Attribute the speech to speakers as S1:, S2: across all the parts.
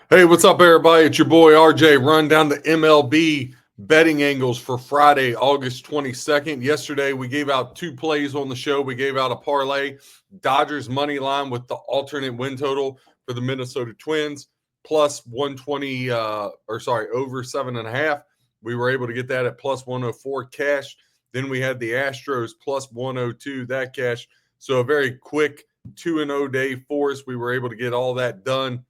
S1: Hey, what's up, everybody? It's your boy RJ. Run down the MLB betting angles for Friday, August 22nd. Yesterday, we gave out two plays on the show. We gave out a parlay, Dodgers money line with the alternate win total for the Minnesota Twins, plus 120, over 7.5. We were able to get that at plus 104 cash. Then we had the Astros plus 102, that cash. So a very quick 2-0 day for us. We were able to get all that done.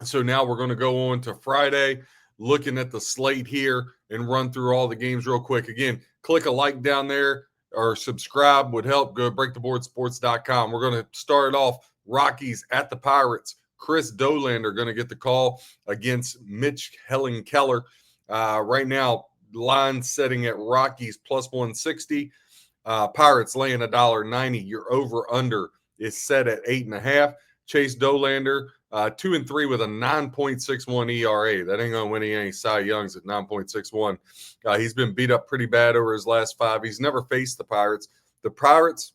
S1: So now we're going to go on to Friday, looking at the slate here and run through all the games real quick. Again, click a like down there or subscribe would help. Go to breaktheboardsports.com. We're going to start off Rockies at the Pirates. Chris Dolander going to get the call against Mitch Keller. Right now, line setting at Rockies plus 160. Pirates laying $1.90. Your over-under is set at 8.5. Chase Dolander, 2-3 with a 9.61 ERA. That ain't gonna win any Cy Youngs at 9.61. He's been beat up pretty bad over his last five. He's never faced the Pirates. The Pirates,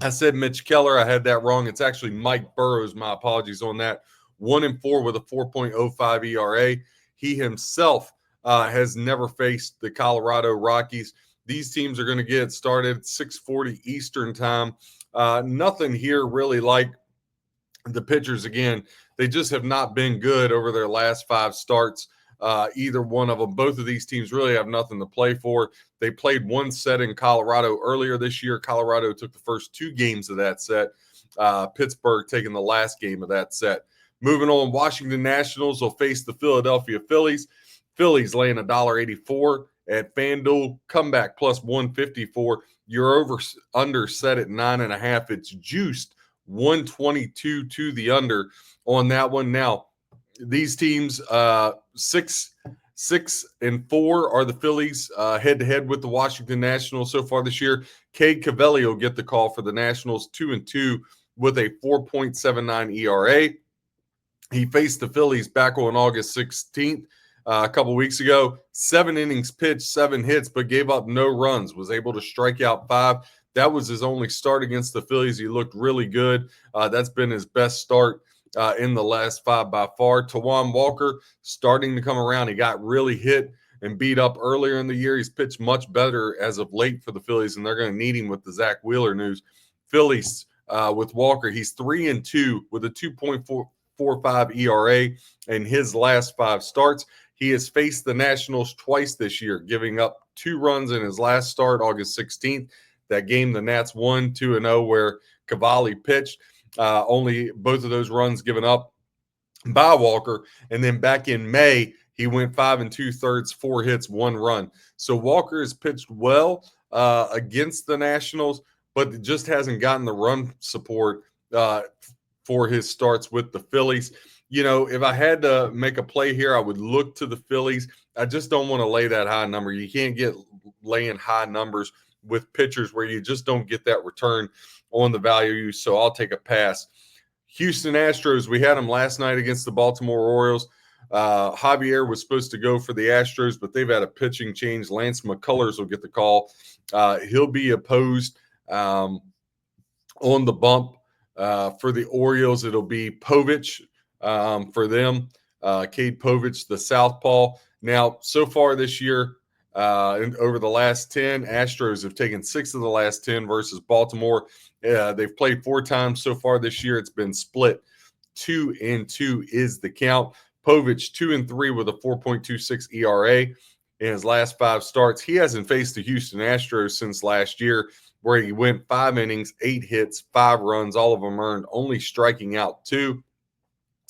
S1: I said Mitch Keller. I had that wrong. It's actually Mike Burrows. My apologies on that. 1-4 with a 4.05 ERA. He himself has never faced the Colorado Rockies. These teams are going to get started 6:40 Eastern time. Nothing here really like the pitchers. Again, they just have not been good over their last five starts. Either one of them. Both of these teams really have nothing to play for. They played one set in Colorado earlier this year. Colorado took the first two games of that set. Pittsburgh taking the last game of that set. Moving on, Washington Nationals will face the Philadelphia Phillies. Phillies laying $1.84 at FanDuel. Comeback plus 154. Your over under set at 9.5. It's juiced 122 to the under on that one. Now, these teams, 6-4 are the Phillies head-to-head with the Washington Nationals so far this year. Cade Cavalli will get the call for the Nationals, 2-2 with a 4.79 ERA. He faced the Phillies back on August 16th. A couple weeks ago, 7 innings pitched, 7 hits, but gave up no runs, was able to strike out 5. That was his only start against the Phillies. He looked really good. That's been his best start in the last 5 by far. Tawan Walker starting to come around. He got really hit and beat up earlier in the year. He's pitched much better as of late for the Phillies, and they're going to need him with the Zach Wheeler news. Phillies with Walker, he's 3-2 with a 2.45 ERA in his last 5 starts. He has faced the Nationals twice this year, giving up 2 runs in his last start, August 16th. That game, the Nats won 2-0, where Cavalli pitched. Only both of those runs given up by Walker. And then back in May, he went 5 2/3, 4 hits, 1 run. So Walker has pitched well against the Nationals, but just hasn't gotten the run support for his starts with the Phillies. You know, if I had to make a play here, I would look to the Phillies. I just don't want to lay that high number. You can't get laying high numbers with pitchers where you just don't get that return on the value. So I'll take a pass. Houston Astros, we had them last night against the Baltimore Orioles. Javier was supposed to go for the Astros, but they've had a pitching change. Lance McCullers will get the call. He'll be opposed on the bump. For the Orioles, it'll be Povich for them. Cade Povich, the southpaw. Now, so far this year, over the last 10, Astros have taken 6 of the last 10 versus Baltimore. They've played 4 times so far this year. It's been split 2-2 is the count. Povich 2-3 with a 4.26 ERA in his last 5 starts. He hasn't faced the Houston Astros since last year, where he went 5 innings, 8 hits, 5 runs, all of them earned, only striking out 2.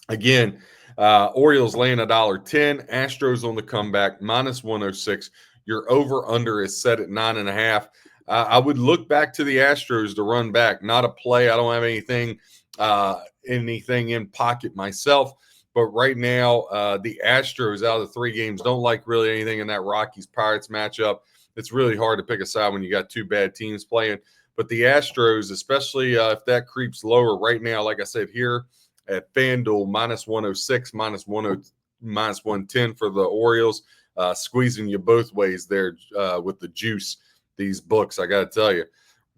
S1: Again, Orioles laying $1.10. Astros on the comeback, minus 106. Your over-under is set at 9.5. I would look back to the Astros to run back. Not a play. I don't have anything in pocket myself. But right now, the Astros out of the 3 games don't like really anything in that Rockies-Pirates matchup. It's really hard to pick a side when you got 2 bad teams playing. But the Astros, especially if that creeps lower right now, like I said here at FanDuel, minus 106, minus 110 for the Orioles. Squeezing you both ways there with the juice, these books, I got to tell you.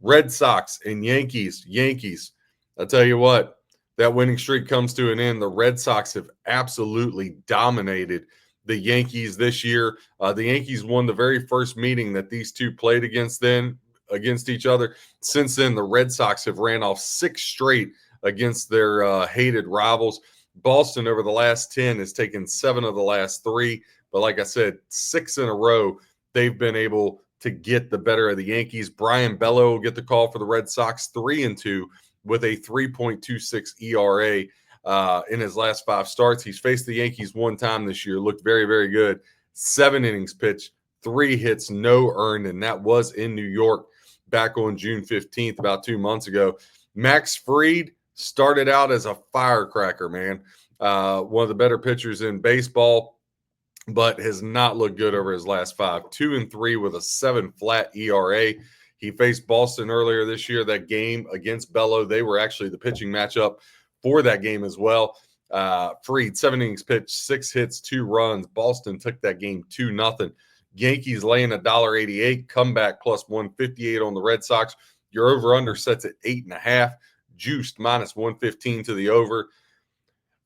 S1: Red Sox and Yankees. I tell you what, that winning streak comes to an end. The Red Sox have absolutely dominated the Yankees this year. The Yankees won the very first meeting that these two played against each other. Since then, the Red Sox have ran off 6 straight against their hated rivals. Boston over the last 10 has taken 7 of the last 3. But like I said, 6 in a row, they've been able to get the better of the Yankees. Brian Bello will get the call for the Red Sox, 3-2 with a 3.26 ERA in his last 5 starts. He's faced the Yankees 1 time this year, looked very, very good. 7 innings pitched, 3 hits, no earned, and that was in New York back on June 15th, about 2 months ago. Max Fried started out as a firecracker, man. One of the better pitchers in baseball, but has not looked good over his last 5. 2-3 with a 7 flat ERA. He faced Boston earlier this year. That game against Bello, they were actually the pitching matchup for that game as well. Fried, 7 innings pitched, 6 hits, 2 runs. Boston took that game 2-0. Yankees laying $1.88, comeback plus 158 on the Red Sox. Your over-under sets at 8.5, juiced minus 115 to the over.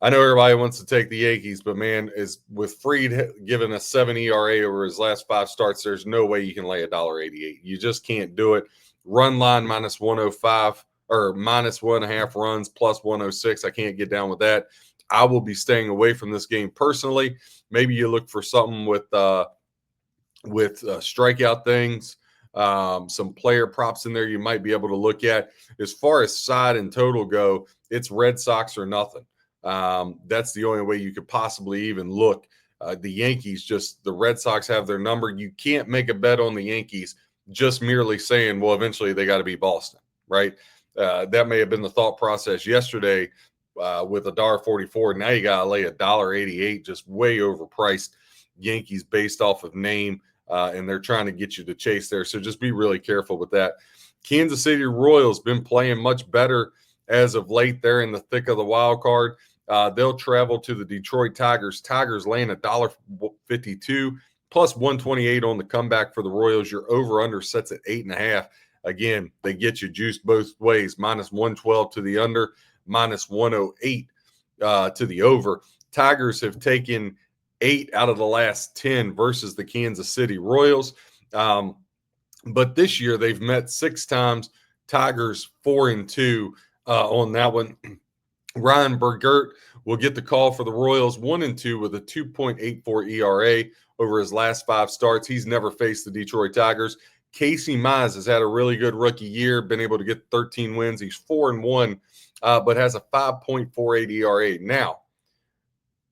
S1: I know everybody wants to take the Yankees, but man, is with Fried giving a 7 ERA over his last 5 starts, there's no way you can lay $1.88. You just can't do it. Run line minus 105 or minus 1.5 runs plus 106. I can't get down with that. I will be staying away from this game personally. Maybe you look for something with strikeout things, some player props in there you might be able to look at. As far as side and total go, it's Red Sox or nothing. That's the only way you could possibly even look. The Yankees, the Red Sox have their number. You can't make a bet on the Yankees just merely saying, well, eventually they got to beat Boston, right? That may have been the thought process yesterday with $1.44. Now you got to lay $1.88, just way overpriced. Yankees based off of name, and they're trying to get you to chase there. So just be really careful with that. Kansas City Royals been playing much better as of late. They're in the thick of the wild card. They'll travel to the Detroit Tigers. Tigers laying $1.52 plus 128 on the comeback for the Royals. Your over-under sets at 8.5. Again, they get you juiced both ways, minus 112 to the under, minus 108 to the over. Tigers have taken 8 out of the last 10 versus the Kansas City Royals. But this year they've met 6 times. Tigers 4-2 on that one. Ryan Bergert will get the call for the Royals, 1-2 with a 2.84 ERA over his last 5 starts. He's never faced the Detroit Tigers. Casey Mize has had a really good rookie year, been able to get 13 wins. He's 4-1, but has a 5.48 ERA. Now,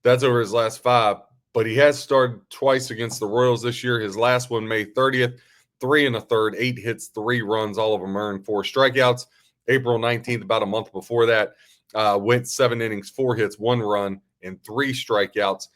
S1: that's over his last 5, but he has started twice against the Royals this year. His last one, May 30th, 3 1/3, 8 hits, 3 runs, all of them earned, 4 strikeouts. April 19th, about a month before that, went 7 innings, 4 hits, 1 run, and 3 strikeouts.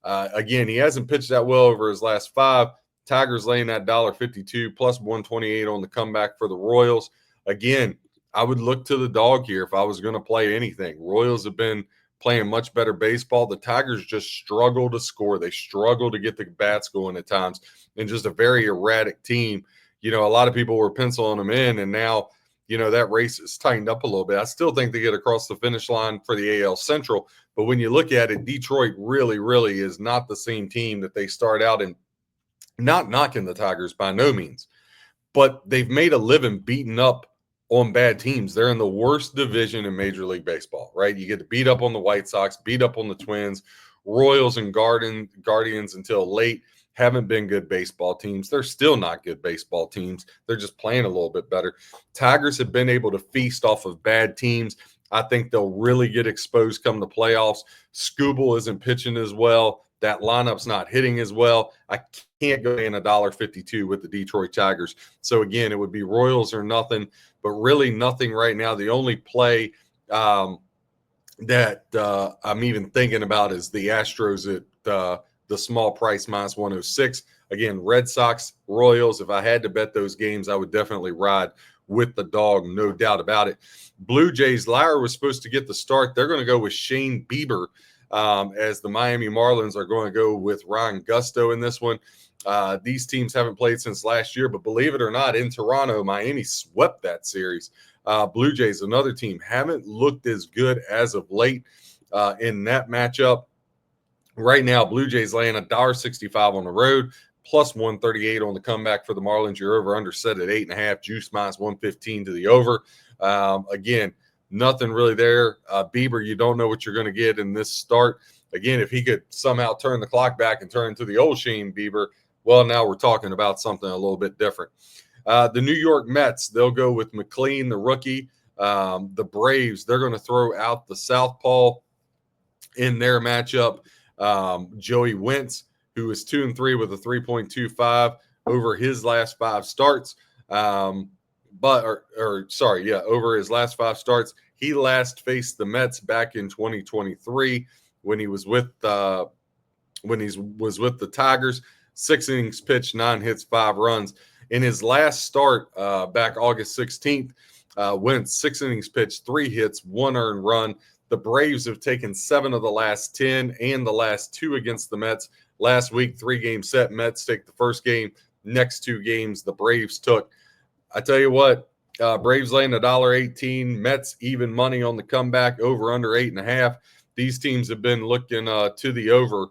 S1: Again, he hasn't pitched that well over his last 5. Tigers laying that $1.52 plus 128 on the comeback for the Royals. Again, I would look to the dog here if I was going to play anything. Royals have been playing much better baseball. The Tigers just struggle to score. They struggle to get the bats going at times, and just a very erratic team. A lot of people were penciling them in, and now, that race is tightened up a little bit. I still think they get across the finish line for the AL Central, but when you look at it, Detroit really, really is not the same team that they start out in. Not knocking the Tigers by no means, but they've made a living beating up on bad teams. They're in the worst division in Major League Baseball, right? You get to beat up on the White Sox, beat up on the Twins. Royals and Guardians until late haven't been good baseball teams. They're still not good baseball teams. They're just playing a little bit better. Tigers have been able to feast off of bad teams. I think they'll really get exposed come the playoffs. Skubal isn't pitching as well. That lineup's not hitting as well. I can't go in $1.52 with the Detroit Tigers. So, again, it would be Royals or nothing, but really nothing right now. The only play that I'm even thinking about is the Astros at the small price minus 106. Again, Red Sox, Royals. If I had to bet those games, I would definitely ride with the dog, no doubt about it. Blue Jays, Lyra was supposed to get the start. They're going to go with Shane Bieber. As the Miami Marlins are going to go with Ryan Gusto in this one. These teams haven't played since last year, but believe it or not, in Toronto, Miami swept that series. Blue Jays, another team, haven't looked as good as of late in that matchup. Right now, Blue Jays laying $1.65 on the road, plus 138 on the comeback for the Marlins. Your over-under set at 8.5, juice minus 115 to the over. Again, nothing really there. Bieber, you don't know what you're going to get in this start. Again, if he could somehow turn the clock back and turn to the old Shane Bieber, well, now we're talking about something a little bit different. The New York Mets, they'll go with McLean, the rookie. The Braves, they're going to throw out the southpaw in their matchup. Joey Wentz, who is 2-3 with a 3.25 over his last 5 starts. Over his last 5 starts. He last faced the Mets back in 2023 when he was with the Tigers. 6 innings pitched, 9 hits, 5 runs. In his last start back August 16th, Wentz 6 innings pitched, 3 hits, 1 earned run. The Braves have taken 7 of the last 10 and the last 2 against the Mets. Last week, 3-game set. Mets take the first game. Next 2 games, the Braves took. I tell you what, Braves laying $1.18. Mets even money on the comeback, over under 8.5. These teams have been looking to the over.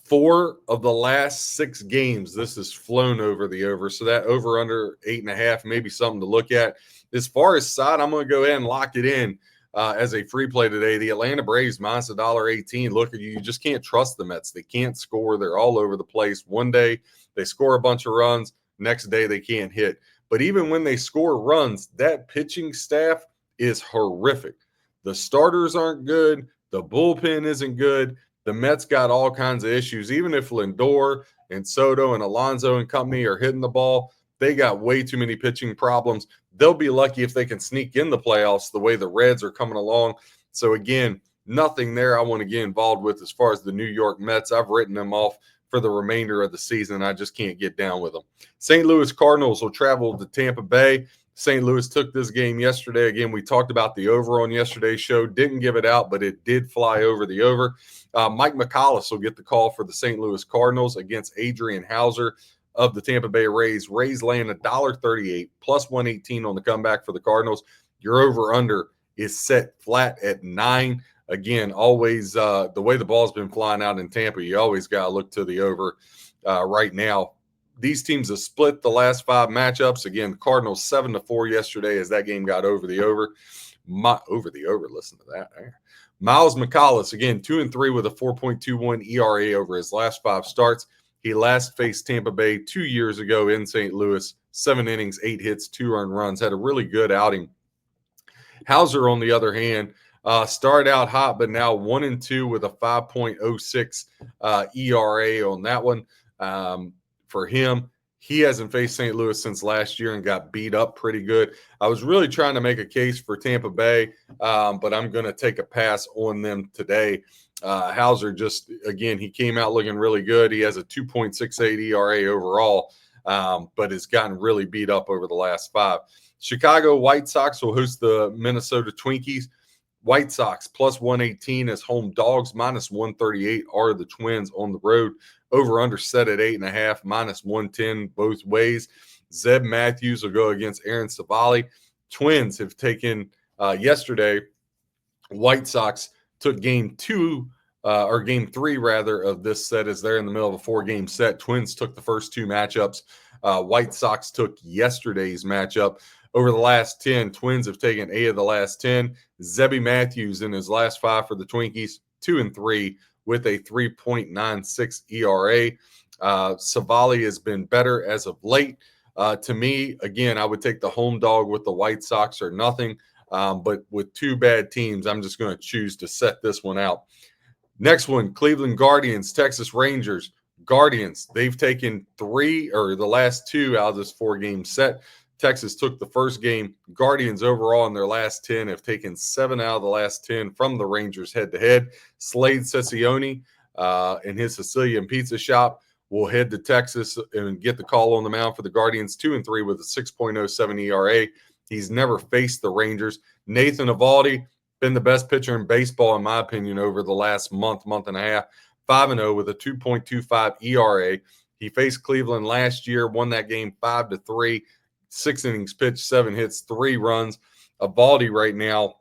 S1: 4 of the last 6 games, this has flown over the over. So that over under 8.5, maybe something to look at. As far as side, I'm going to go ahead and lock it in as a free play today. The Atlanta Braves minus $1.18. Look, you just can't trust the Mets. They can't score. They're all over the place. One day they score a bunch of runs. Next day they can't hit. But even when they score runs, that pitching staff is horrific. The starters aren't good. The bullpen isn't good. The Mets got all kinds of issues. Even if Lindor and Soto and Alonso and company are hitting the ball, they got way too many pitching problems. They'll be lucky if they can sneak in the playoffs the way the Reds are coming along. So, again, nothing there I want to get involved with as far as the New York Mets. I've written them off for the remainder of the season. I just can't get down with them. St. Louis Cardinals will travel to Tampa Bay. St. Louis took this game yesterday. Again, we talked about the over on yesterday's show. Didn't give it out, but it did fly over the over. Mike McCollis will get the call for the St. Louis Cardinals against Adrian Hauser of the Tampa Bay Rays. Rays laying $1.38, plus 118 on the comeback for the Cardinals. Your over-under is set flat at 9. Again, always the way the ball's been flying out in Tampa, you always got to look to the over right now. These teams have split the last 5 matchups. Again, the Cardinals 7-4 yesterday as that game got over the over. Listen to that. Miles McCollis, again, 2-3 with a 4.21 ERA over his last 5 starts. He last faced Tampa Bay 2 years ago in St. Louis. 7 innings, 8 hits, 2 earned runs. Had a really good outing. Hauser, on the other hand, started out hot, but now 1-2 with a 5.06 ERA on that one. For him, he hasn't faced St. Louis since last year and got beat up pretty good. I was really trying to make a case for Tampa Bay, but I'm going to take a pass on them today. Hauser just, again, he came out looking really good. He has a 2.68 ERA overall, but has gotten really beat up over the last 5. Chicago White Sox will host the Minnesota Twinkies. White Sox plus 118 as home dogs, minus 138 are the Twins on the road. Over under set at 8.5, minus 110 both ways. Zeb Matthews will go against Aaron Savali. Twins have taken yesterday. White Sox took game 3 of this set as they're in the middle of a 4-game set. Twins took the first 2 matchups. White Sox took yesterday's matchup. Over the last 10, Twins have taken 8 of the last 10. Zebby Matthews in his last 5 for the Twinkies, 2-3 with a 3.96 ERA. Savali has been better as of late. To me, again, I would take the home dog with the White Sox or nothing. But with 2 bad teams, I'm just going to choose to set this one out. Next one, Cleveland Guardians, Texas Rangers. Guardians, they've taken 3 or the last 2 out of this 4-game set. Texas took the first game. Guardians overall in their last 10 have taken 7 out of the last 10 from the Rangers head-to-head. Slade Cessione in his Sicilian pizza shop will head to Texas and get the call on the mound for the Guardians, 2-3 with a 6.07 ERA. He's never faced the Rangers. Nathan Eovaldi, been the best pitcher in baseball, in my opinion, over the last month and a half. 5-0 with a 2.25 ERA. He faced Cleveland last year, won that game 5-3. 6 innings pitched, 7 hits, 3 runs. Evaldi right now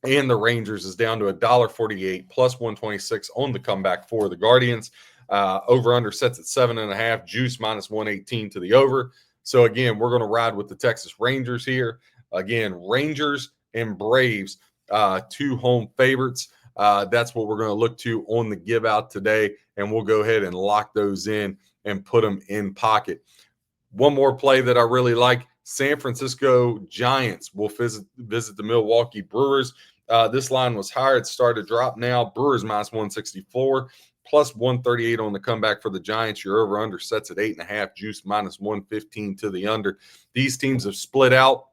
S1: and the Rangers is down to $1.48 plus 126 on the comeback for the Guardians. Over under sets at 7.5, juice minus 118 to the over. So again, we're going to ride with the Texas Rangers here. Again, Rangers and Braves, 2 home favorites. That's what we're going to look to on the give out today, and we'll go ahead and lock those in and put them in pocket. One more play that I really like, San Francisco Giants will visit the Milwaukee Brewers. This line was higher. It's started to drop now. Brewers minus 164, plus 138 on the comeback for the Giants. Your over-under sets at 8.5, juice minus 115 to the under. These teams have split out.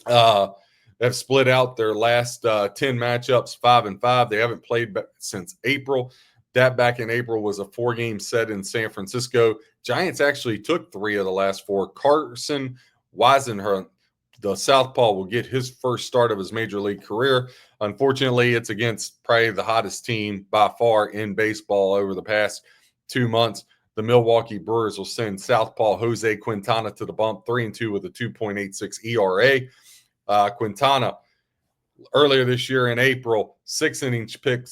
S1: Their last 10 matchups, 5-5. They haven't played since April. That back in April was a 4-game set in San Francisco. Giants actually took 3 of the last 4. Carson Weisenhunt, the southpaw, will get his first start of his major league career. Unfortunately, it's against probably the hottest team by far in baseball over the past 2 months. The Milwaukee Brewers will send southpaw Jose Quintana to the bump, 3-2 with a 2.86 ERA. Quintana, earlier this year in April, 6 innings pitched,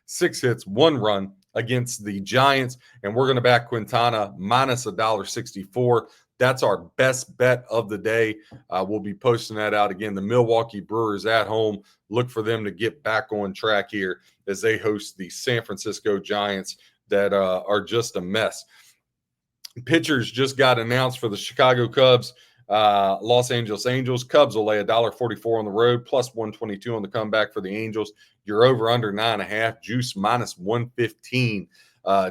S1: 6 hits, 1 run against the Giants, and we're going to back Quintana minus $1.64. That's our best bet of the day. We'll be posting that out again. The Milwaukee Brewers at home. Look for them to get back on track here as they host the San Francisco Giants that are just a mess. Pitchers just got announced for the Chicago Cubs. Los Angeles Angels. Cubs will lay $1.44 on the road, plus 122 on the comeback for the Angels. You're over under 9.5, juice minus 115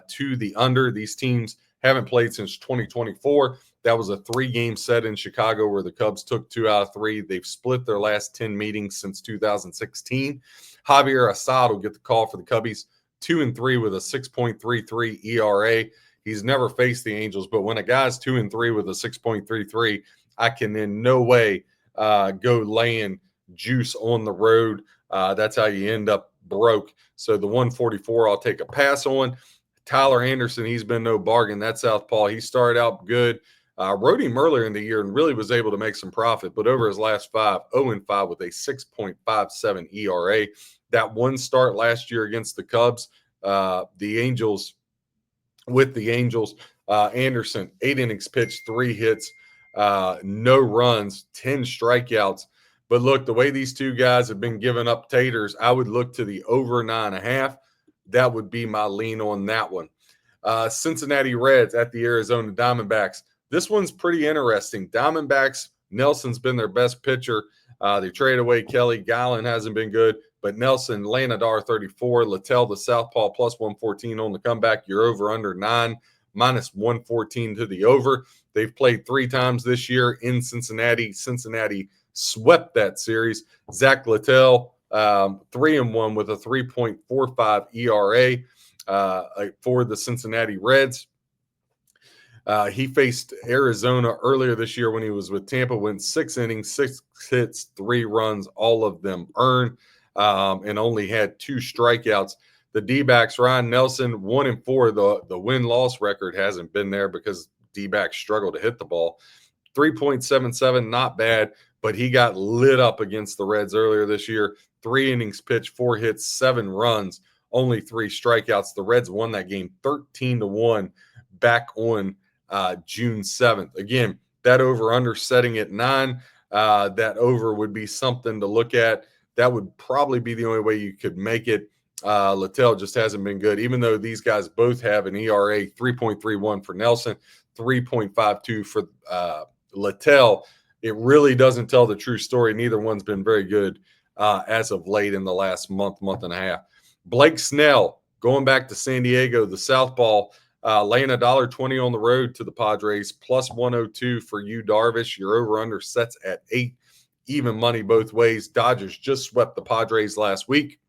S1: to the under. These teams haven't played since 2024. That was a 3-game set in Chicago where the Cubs took 2 out of 3. They've split their last 10 meetings since 2016. Javier Assad will get the call for the Cubbies, 2-3 with a 6.33 ERA. He's never faced the Angels, but when a guy's 2-3 with a 6.33, I can in no way go laying juice on the road. That's how you end up broke. So the 144, I'll take a pass on. Tyler Anderson, he's been no bargain. That's southpaw. He started out good. Rode him earlier in the year and really was able to make some profit, but over his last 5, 0-5 with a 6.57 ERA. That one start last year against the Cubs, Anderson, 8 innings pitched, 3 hits, no runs, 10 strikeouts. But look, the way these 2 guys have been giving up taters, I would look to the over 9.5. That would be my lean on that one. Cincinnati Reds at the Arizona Diamondbacks. This one's pretty interesting. Diamondbacks, Nelson's been their best pitcher. They traded away Kelly. Gallen hasn't been good, but Nelson laying $1.34. Littell, the southpaw, plus 114 on the comeback. You're over under 9, minus 114 to the over. They've played 3 times this year in Cincinnati. Cincinnati swept that series. Zach Littell, 3-1 with a 3.45 ERA for the Cincinnati Reds. He faced Arizona earlier this year when he was with Tampa, went 6 innings, 6 hits, 3 runs, all of them earned, and only had 2 strikeouts. The D-backs, Ryan Nelson, 1-4. The win-loss record hasn't been there because D-backs struggle to hit the ball. 3.77, not bad, but he got lit up against the Reds earlier this year. 3 innings pitched, 4 hits, 7 runs, only 3 strikeouts. The Reds won that game 13-1 back on June 7th. Again, that over-under setting at 9. That over would be something to look at. That would probably be the only way you could make it. Littell just hasn't been good, even though these guys both have an ERA 3.31 for Nelson, 3.52 for Littell. It really doesn't tell the true story. Neither one's been very good as of late in the last month and a half. Blake Snell, going back to San Diego, the southpaw, laying $1.20 on the road to the Padres, plus 102 for Yu Darvish. Your over-under sets at 8. Even money both ways. Dodgers just swept the Padres last week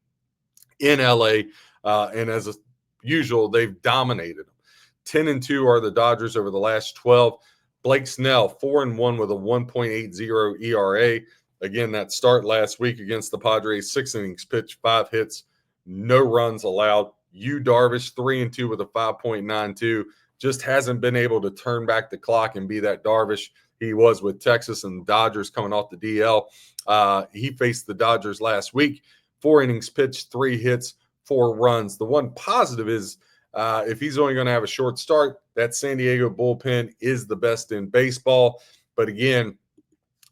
S1: in LA, and as usual, they've dominated them. 10-2 are the Dodgers over the last 12. Blake Snell, 4-1 with a 1.80 ERA. Again, that start last week against the Padres, 6 innings pitched, 5 hits, no runs allowed. Yu Darvish, 3-2 with a 5.92. just hasn't been able to turn back the clock and be that Darvish he was with Texas and the Dodgers coming off the DL. He faced the Dodgers last week, 4 innings pitched, 3 hits, 4 runs. The one positive is if he's only going to have a short start, that San Diego bullpen is the best in baseball. But again,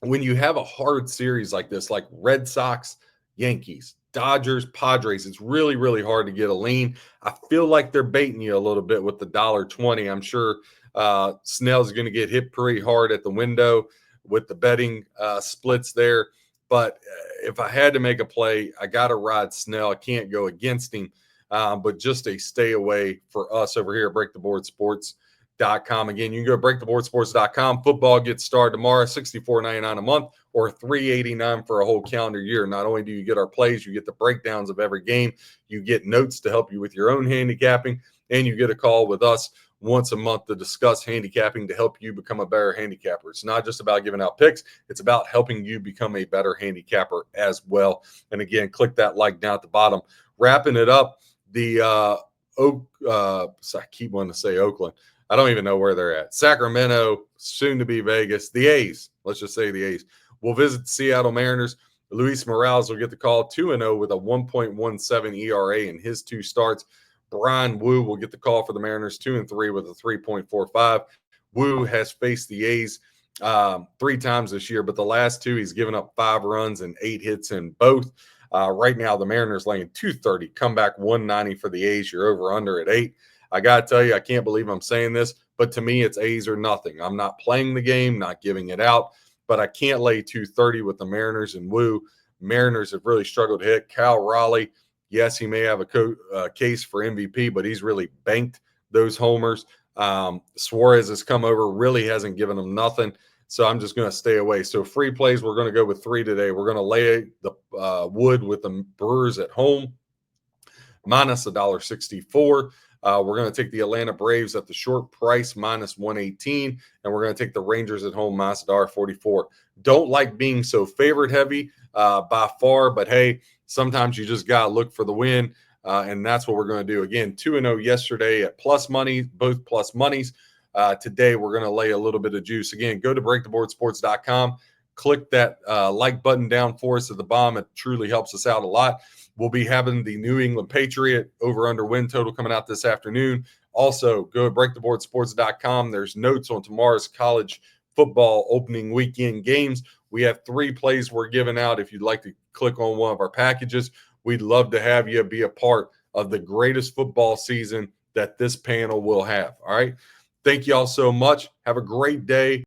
S1: when you have a hard series like this, like Red Sox, Yankees, Dodgers, Padres, it's really, really hard to get a lean. I feel like they're baiting you a little bit with the $1.20. I'm sure Snell's going to get hit pretty hard at the window with the betting splits there. But if I had to make a play, I got to ride Snell. I can't go against him. But just a stay away for us over here at BreakTheBoardSports.com. Again, you can go to BreakTheBoardSports.com. Football gets started tomorrow, $64.99 a month or $389 for a whole calendar year. Not only do you get our plays, you get the breakdowns of every game, you get notes to help you with your own handicapping, and you get a call with us once a month to discuss handicapping to help you become a better handicapper. It's not just about giving out picks. It's about helping you become a better handicapper as well. And again, click that like down at the bottom. Wrapping it up, the I keep wanting to say Oakland. I don't even know where they're at. Sacramento, soon to be Vegas. The A's, let's just say the A's, will visit the Seattle Mariners. Luis Morales will get the call, 2-0 with a 1.17 ERA in his 2 starts. Brian Wu will get the call for the Mariners, 2-3 with a 3.45. Wu has faced the A's 3 times this year, but the last 2 he's given up 5 runs and 8 hits in both. Right now, the Mariners laying 230, comeback 190 for the A's. You're over under at 8. I got to tell you, I can't believe I'm saying this, but to me, it's A's or nothing. I'm not playing the game, not giving it out, but I can't lay 230 with the Mariners and Wu. Mariners have really struggled to hit. Cal Raleigh, yes, he may have a case for MVP, but he's really banked those homers. Suarez has come over, really hasn't given them nothing. So I'm just going to stay away. So free plays, we're going to go with 3 today. We're going to lay the wood with the Brewers at home, minus $1.64. We're going to take the Atlanta Braves at the short price, minus 118. And we're going to take the Rangers at home, minus $1.44. Don't like being so favorite heavy by far, but hey, sometimes you just got to look for the win. And that's what we're going to do. Again, 2-0 yesterday at plus money, both plus monies. Today, we're going to lay a little bit of juice. Again, go to BreakTheBoardSports.com. Click that like button down for us at the bottom. It truly helps us out a lot. We'll be having the New England Patriot over-under win total coming out this afternoon. Also, go to BreakTheBoardSports.com. There's notes on tomorrow's college football opening weekend games. We have 3 plays we're giving out. If you'd like to click on one of our packages, we'd love to have you be a part of the greatest football season that this panel will have. All right. Thank you all so much. Have a great day.